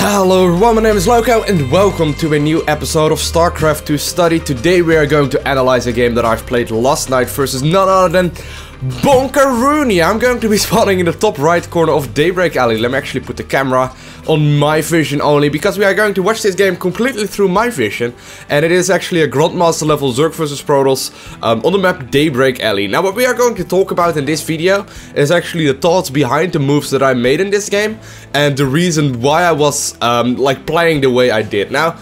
Hello everyone, my name is Lowko and welcome to a new episode of StarCraft II Study. Today we are going to analyze a game that I've played last night versus none other than Bonkarooni. I'm going to be spawning in the top right corner of Daybreak Alley. Let me actually put the camera on my vision only, because we are going to watch this game completely through my vision. And it is actually a Grandmaster level Zerg versus Protoss on the map Daybreak Alley. Now what we are going to talk about in this video is actually the thoughts behind the moves that I made in this game. And the reason why I was like playing the way I did. Now,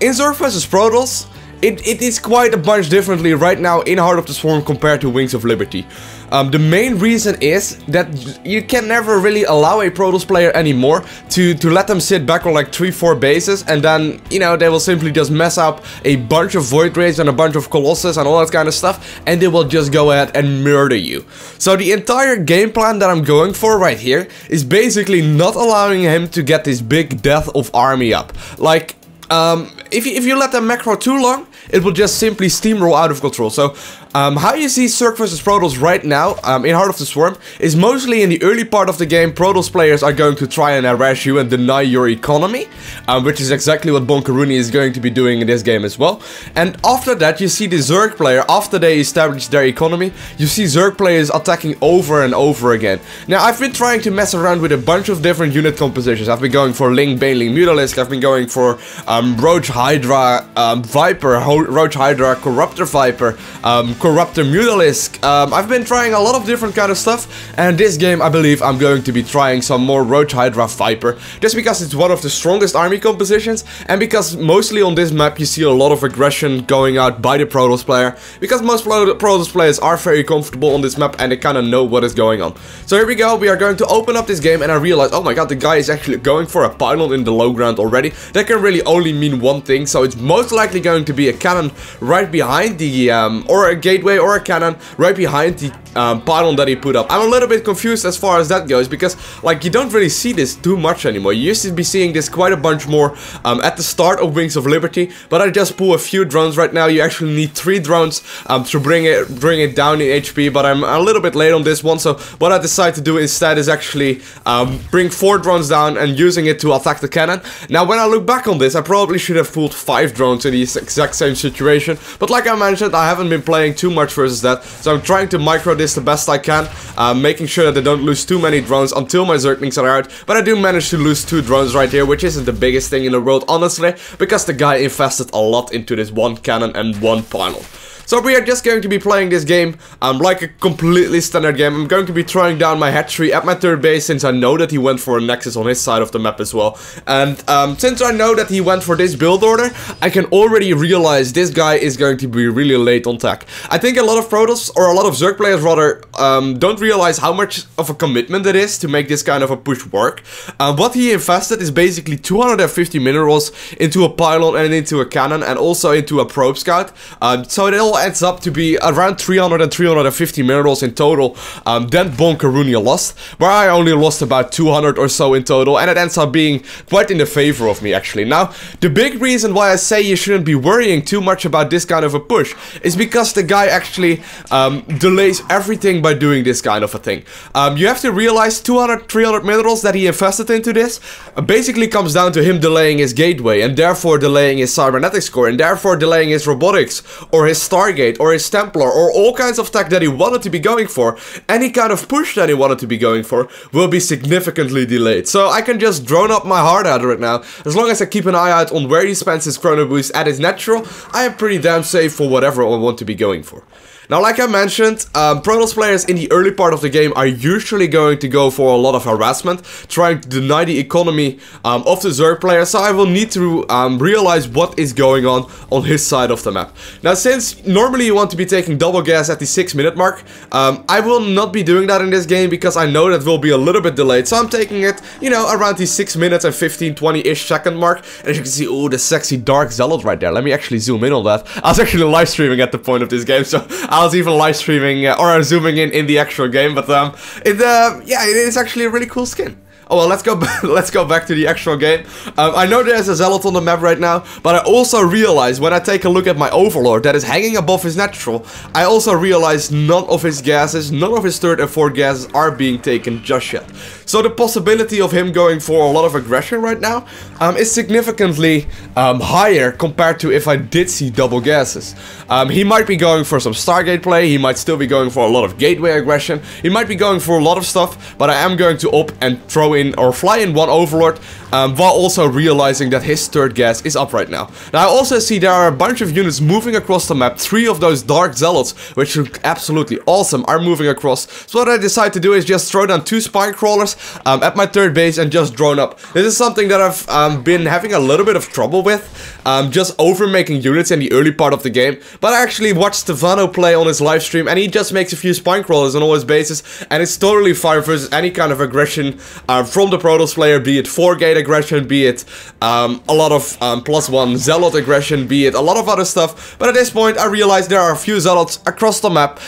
in Zerg versus Protoss, it is quite a bunch differently right now in Heart of the Swarm compared to Wings of Liberty. The main reason is that you can never really allow a Protoss player anymore to let them sit back on like 3-4 bases, and then, you know, they will simply just mess up a bunch of Void Rays and a bunch of Colossus and all that kind of stuff, and they will just go ahead and murder you. So the entire game plan that I'm going for right here is basically not allowing him to get this big death of army up. Like, if you let them macro too long, it will just simply steamroll out of control. So, how you see Zerg vs Protoss right now, in Heart of the Swarm, is mostly in the early part of the game, Protoss players are going to try and harass you and deny your economy, which is exactly what Bonkarooni is going to be doing in this game as well. And after that, you see the Zerg player, after they establish their economy, you see Zerg players attacking over and over again. Now, I've been trying to mess around with a bunch of different unit compositions. I've been going for Ling, Baneling, Mutalisk, I've been going for Roach Hydra, Viper, Roach Hydra, Corruptor Viper, Corruptor Mutalisk. I've been trying a lot of different kind of stuff, and this game I believe I'm going to be trying some more Roach Hydra Viper, just because it's one of the strongest army compositions, and because mostly on this map you see a lot of aggression going out by the Protoss player, because most Protoss players are very comfortable on this map and they kind of know what is going on. So here we go, we are going to open up this game, and I realize, oh my god, the guy is actually going for a pylon in the low ground already. That can really only mean one thing, so it's most likely going to be a cannon right behind the, or a gateway or a cannon right behind the pylon that he put up. I'm a little bit confused as far as that goes, because like you don't really see this too much anymore. You used to be seeing this quite a bunch more at the start of Wings of Liberty, but I just pull a few drones right now. You actually need 3 drones to bring it down in HP, but I'm a little bit late on this one, so what I decide to do instead is actually bring 4 drones down and using it to attack the cannon. Now when I look back on this, I probably should have pulled 5 drones in the exact same situation, but like I mentioned, I haven't been playing too much versus that, so I'm trying to micro this the best I can, making sure that I don't lose too many drones until my Zerglings are out. But I do manage to lose 2 drones right here, which isn't the biggest thing in the world, honestly, because the guy invested a lot into this 1 cannon and 1 pylon. So we are just going to be playing this game like a completely standard game. I'm going to be throwing down my hatchery at my 3rd base, since I know that he went for a nexus on his side of the map as well. And since I know that he went for this build order, I can already realize this guy is going to be really late on tech. I think a lot of Protoss, or a lot of Zerg players rather, don't realize how much of a commitment it is to make this kind of a push work. What he invested is basically 250 minerals into a pylon and into a cannon, and also into a probe scout. So it all adds up to be around 300 and 350 minerals in total. Then Bonkarooni lost, where I only lost about 200 or so in total, and it ends up being quite in the favor of me actually. Now, the big reason why I say you shouldn't be worrying too much about this kind of a push is because the guy actually delays everything by doing this kind of a thing. You have to realize 200, 300 minerals that he invested into this basically comes down to him delaying his gateway, and therefore delaying his cybernetics core, and therefore delaying his robotics, or his Stargate, or his Templar, or all kinds of tech that he wanted to be going for. Any kind of push that he wanted to be going for will be significantly delayed. So I can just drone up my heart out right now. As long as I keep an eye out on where he spends his chrono boost at his natural, I am pretty damn safe for whatever I want to be going for. Now, like I mentioned, Protoss players in the early part of the game are usually going to go for a lot of harassment, trying to deny the economy of the Zerg player, so I will need to realize what is going on his side of the map. Now, since normally you want to be taking double gas at the 6-minute mark, I will not be doing that in this game, because I know that will be a little bit delayed, so I'm taking it, you know, around the 6 minutes and 15-20-ish second mark. And as you can see, oh, the sexy Dark Zealot right there. Let me actually zoom in on that. I was actually live streaming at the point of this game, so I was even live streaming or zooming in the actual game, but yeah, it is actually a really cool skin. Oh well, let's go back to the actual game. I know there's a Zealot on the map right now, but I also realize when I take a look at my Overlord that is hanging above his natural, I also realize none of his gases, none of his third and fourth gases are being taken just yet. So the possibility of him going for a lot of aggression right now is significantly higher compared to if I did see double gases. He might be going for some Stargate play, he might still be going for a lot of gateway aggression, he might be going for a lot of stuff, but I am going to up and throw in or fly in one Overlord while also realizing that his third gas is up right now. Now I also see there are a bunch of units moving across the map. 3 of those Dark Zealots, which look absolutely awesome, are moving across. So what I decide to do is just throw down 2 spine crawlers at my third base and just drone up. This is something that I've been having a little bit of trouble with, just over making units in the early part of the game. But I actually watched Stefano play on his live stream and he just makes a few spine crawlers on all his bases and it's totally fine versus any kind of aggression from the Protoss player, be it 4-gate aggression, be it a lot of +1 Zealot aggression, be it a lot of other stuff. But at this point I realize there are a few Zealots across the map.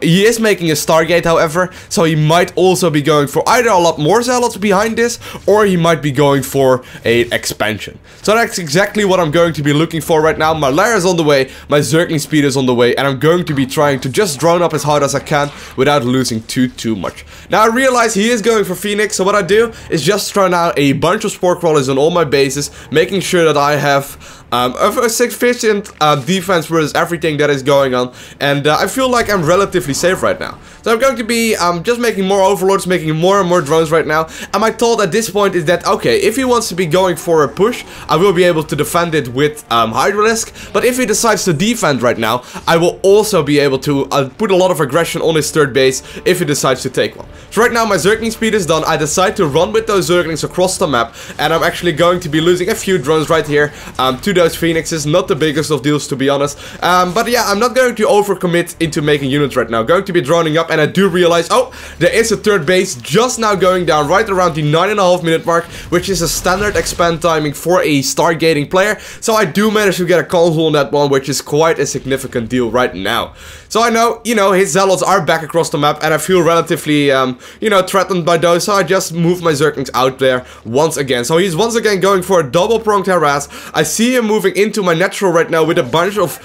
He is making a Stargate however, so he might also be going for either a lot more Zealots behind this, or he might be going for a expansion. So that's exactly what I'm going to be looking for right now. My lair is on the way, my Zergling speed is on the way, and I'm going to be trying to just drone up as hard as I can without losing too much. Now I realize he is going for Phoenix, so what I do is just throw out a bunch of Spore Crawlers on all my bases, making sure that I have a sufficient defense versus everything that is going on, and I feel like I'm relatively safe right now. So I'm going to be just making more Overlords, making more and more drones right now, and my thought at this point is that, okay, if he wants to be going for a push, I will be able to defend it with Hydralisk, but if he decides to defend right now, I will also be able to put a lot of aggression on his third base if he decides to take one. So right now my Zergling speed is done, I decide to run with those Zerglings across the map, and I'm actually going to be losing a few drones right here to those Phoenixes, not the biggest of deals to be honest, but yeah, I'm not going to overcommit into making units right now, going to be droning up, and I do realize, oh, there is a third base just now going down right around the 9.5 minute mark, which is a standard expand timing for a Stargating player, so I do manage to get a console on that one, which is quite a significant deal right now. So I know, you know, his Zealots are back across the map, and I feel relatively, you know, threatened by those, so I just move my Zerglings out there once again. So he's once again going for a double-pronged harass. I see him moving into my natural right now with a bunch of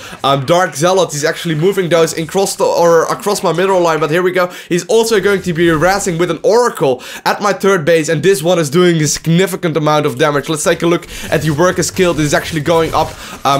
Dark Zealots. He's actually moving those across my middle line, but here we go. He's also going to be harassing with an Oracle at my third base, and this one is doing a significant amount of damage. Let's take a look at the workers killed. This is actually going up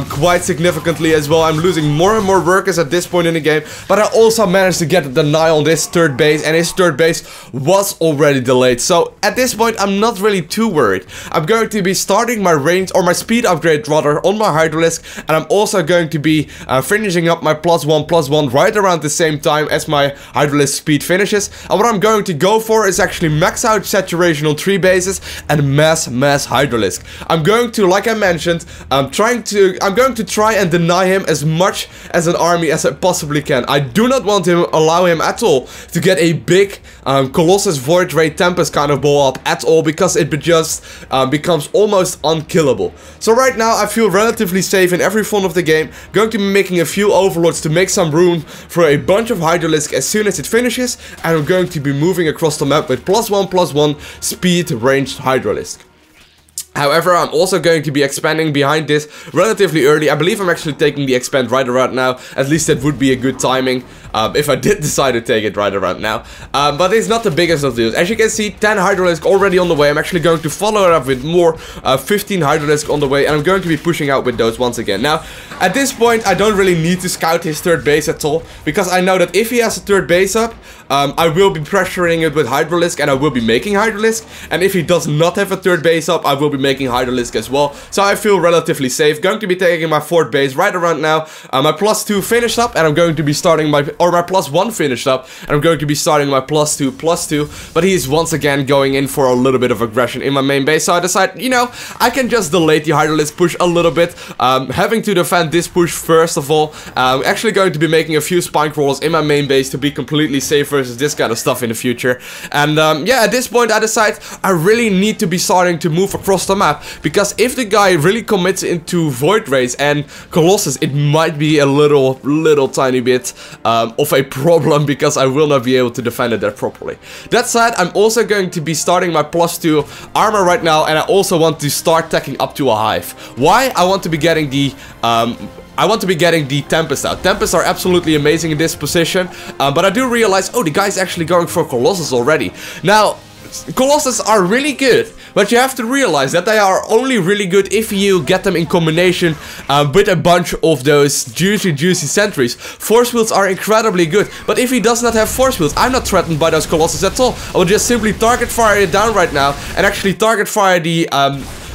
quite significantly as well. I'm losing more and more workers at this point in the game, but I also managed to get a deny on this third base, and his third base was already delayed. So at this point I'm not really too worried. I'm going to be starting my range, or my speed upgrade rather, on my Hydralisk, and I'm also going to be finishing up my +1/+1 right around the same time as my Hydralisk speed finishes. And what I'm going to go for is actually max out saturation on 3 bases and mass Hydralisk. I'm going to, like I mentioned, I'm going to try and deny him as much as an army as I possibly can. I do not want to allow him at all to get a big Colossus Void Ray Tempest kind of blow up at all, because it just becomes almost unkillable. So right now I feel relatively safe in every front of the game. Going to be making a few Overlords to make some room for a bunch of Hydralisk as soon as it finishes, and I'm going to be moving across the map with +1/+1 speed ranged Hydralisk. However, I'm also going to be expanding behind this relatively early. I believe I'm actually taking the expand right around now. At least that would be a good timing if I did decide to take it right around now. But it's not the biggest of deals. As you can see, 10 Hydralisk already on the way. I'm actually going to follow it up with more 15 Hydralisk on the way, and I'm going to be pushing out with those once again. Now, at this point, I don't really need to scout his third base at all, because I know that if he has a third base up, I will be pressuring it with Hydralisk, and I will be making Hydralisk. And if he does not have a third base up, I will be making Hydralisk as well. So I feel relatively safe. Going to be taking my fourth base right around now. My +2 finished up, and I'm going to be starting my +1 finished up, and I'm going to be starting my +2/+2. But he is once again going in for a little bit of aggression in my main base. So I decided, you know, I can just delay the Hydralisk push a little bit, having to defend this push first of all. Actually going to be making a few spine crawls in my main base to be completely safe versus this kind of stuff in the future. And yeah, at this point I decide I really need to be starting to move across the map, because if the guy really commits into Void Rays and Colossus, it might be a little tiny bit of a problem, because I will not be able to defend it that properly. That said, I'm also going to be starting my +2 armor right now, and I also want to start teching up to a hive. Why? I want to be getting the Tempest out. Tempests are absolutely amazing in this position, but I do realize, oh, the guy's actually going for Colossus already. Now, Colossus are really good, but you have to realize that they are only really good if you get them in combination with a bunch of those juicy sentries. Force fields are incredibly good, but if he does not have force fields, I'm not threatened by those Colossus at all. I will just simply target fire it down right now, and actually target fire the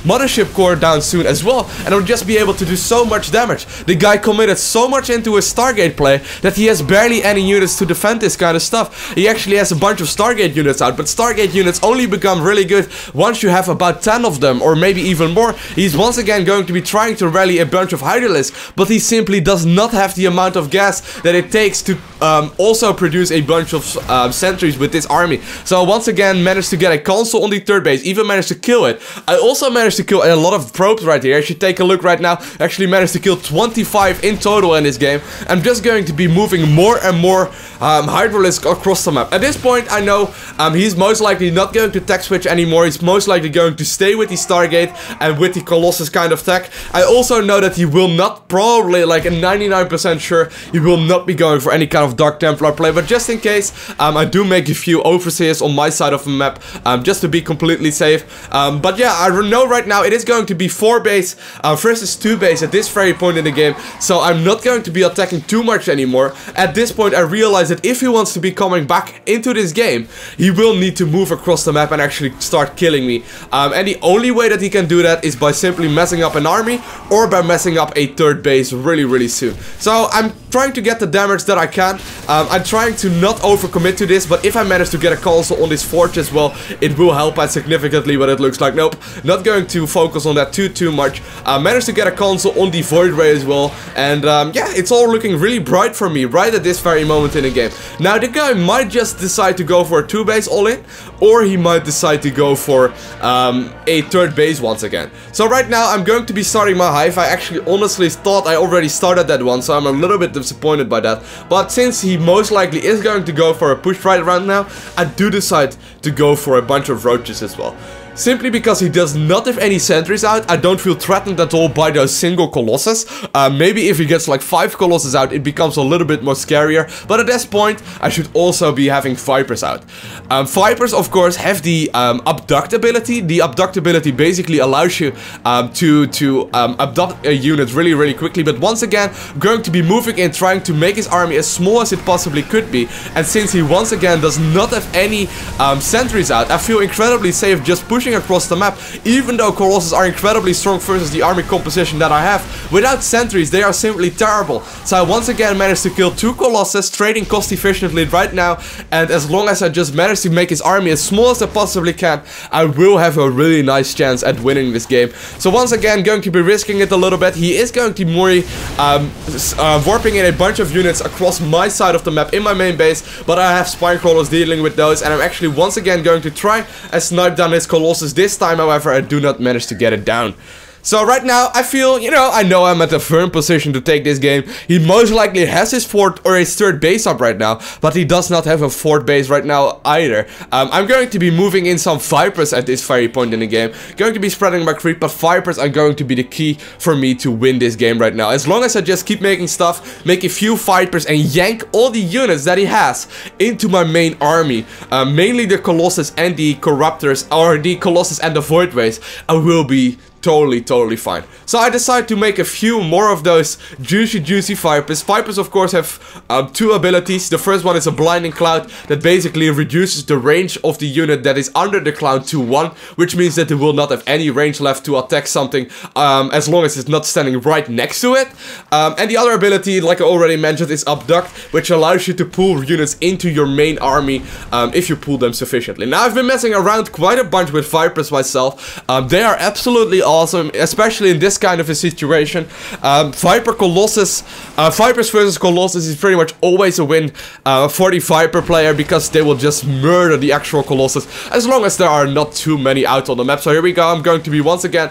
Mothership core down soon as well, and I'll just be able to do so much damage. The guy committed so much into his Stargate play that he has barely any units to defend this kind of stuff. He actually has a bunch of Stargate units out, but Stargate units only become really good once you have about 10 of them, or maybe even more. He's once again going to be trying to rally a bunch of Hydralisks, but he simply does not have the amount of gas that it takes to also produce a bunch of sentries with this army. So once again managed to get a console on the 3rd base, even managed to kill it. I also managed to kill a lot of probes right here. As you take a look right now, actually managed to kill 25 in total in this game. I'm just going to be moving more and more Hydralisks across the map. At this point, I know he's most likely not going to tech switch anymore. He's most likely going to stay with the Stargate and with the Colossus kind of tech. I also know that he will not, probably like a 99% sure, he will not be going for any kind of Dark Templar play. But just in case, I do make a few overseers on my side of the map, just to be completely safe. But yeah, I know right now it is going to be 4 base versus 2 base at this very point in the game, so I'm not going to be attacking too much anymore. At this point I realize that if he wants to be coming back into this game, he will need to move across the map and actually start killing me, and the only way that he can do that is by simply messing up an army or by messing up a 3rd base really soon. So I'm trying to get the damage that I can. I'm trying to not overcommit to this, but if I manage to get a console on this forge as well, it will help out significantly, but it looks like nope, not going to focus on that too much. Managed to get a console on the Void Ray as well, and yeah, it's all looking really bright for me right at this very moment in the game. Now the guy might just decide to go for a 2 base all-in, or he might decide to go for a 3rd base once again. So right now I'm going to be starting my hive. I actually honestly thought I already started that one, so I'm a little bit disappointed by that. But since he most likely is going to go for a push right around now, I do decide to go for a bunch of roaches as well. Simply because he does not have any sentries out, I don't feel threatened at all by those single Colossus. Maybe if he gets like 5 Colossus out, it becomes a little bit more scarier. But at this point, I should also be having Vipers out. Vipers, of course, have the abduct ability. The abduct ability basically allows you to abduct a unit really quickly. But once again, I'm going to be moving in, trying to make his army as small as it possibly could be. And since he once again does not have any sentries out, I feel incredibly safe just pushing across the map, even though Colossus are incredibly strong versus the army composition that I have. Without sentries, they are simply terrible. So I once again managed to kill 2 Colossus, trading cost efficiently right now, and as long as I just manage to make his army as small as I possibly can, I will have a really nice chance at winning this game. So once again, going to be risking it a little bit. He is going to be more warping in a bunch of units across my side of the map in my main base, but I have spine crawlers dealing with those, and I'm actually once again going to try and snipe down his Colossus. This time, however, I do not manage to get it down. So right now, I feel, you know, I know I'm at a firm position to take this game. He most likely has his 4th or his 3rd base up right now, but he does not have a 4th base right now either. I'm going to be moving in some Vipers at this very point in the game. Going to be spreading my creep, but Vipers are going to be the key for me to win this game right now. As long as I just keep making stuff, make a few Vipers, and yank all the units that he has into my main army, mainly the Colossus and the Corruptors, or the Colossus and the Void Rays, I will be totally fine. So I decided to make a few more of those juicy Vipers. Vipers, of course, have 2 abilities. The first one is a blinding cloud that basically reduces the range of the unit that is under the cloud to 1, which means that it will not have any range left to attack something as long as it's not standing right next to it. And the other ability, like I already mentioned, is abduct, which allows you to pull units into your main army if you pull them sufficiently. Now, I've been messing around quite a bunch with Vipers myself. They are absolutely awesome, especially in this kind of a situation. Viper Colossus, Vipers versus Colossus is pretty much always a win for the Viper player, because they will just murder the actual Colossus, as long as there are not too many out on the map. So here we go, I'm going to be once again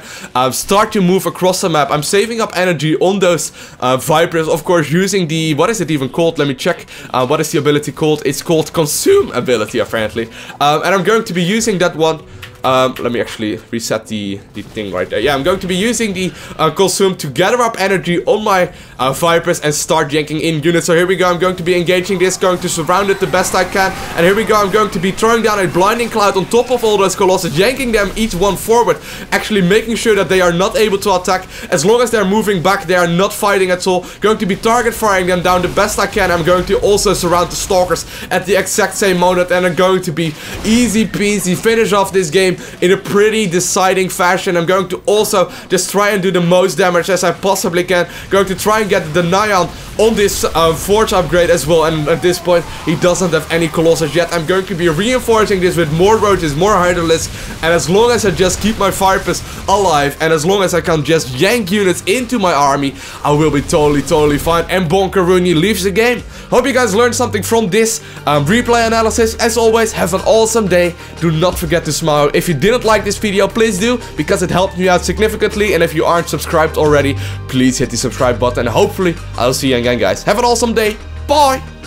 start to move across the map. I'm saving up energy on those Vipers, of course, using the, what is it even called? Let me check. What is the ability called? It's called Consume ability, apparently. And I'm going to be using that one. Let me actually reset the thing right there. Yeah, I'm going to be using the Consume to gather up energy on my Vipers and start yanking in units. So here we go, I'm going to be engaging this, going to surround it the best I can. And here we go, I'm going to be throwing down a blinding cloud on top of all those Colossus, yanking them each one forward, actually making sure that they are not able to attack. As long as they're moving back, they are not fighting at all. Going to be target firing them down the best I can. I'm going to also surround the Stalkers at the exact same moment, and I'm going to be easy peasy finish off this game in a pretty deciding fashion. I'm going to also just try and do the most damage as I possibly can. Going to try and get the Nyan on this Forge upgrade as well, and at this point he doesn't have any Colossus yet. I'm going to be reinforcing this with more roaches, more Hydralisks, and as long as I just keep my Vipers alive, and as long as I can just yank units into my army, I will be totally fine. And Bonkarooni leaves the game. Hope you guys learned something from this replay analysis. As always, have an awesome day. Do not forget to smile. If you didn't like this video, please do, because it helped me out significantly. And if you aren't subscribed already, please hit the subscribe button. And hopefully I'll see you again, guys. Have an awesome day. Bye.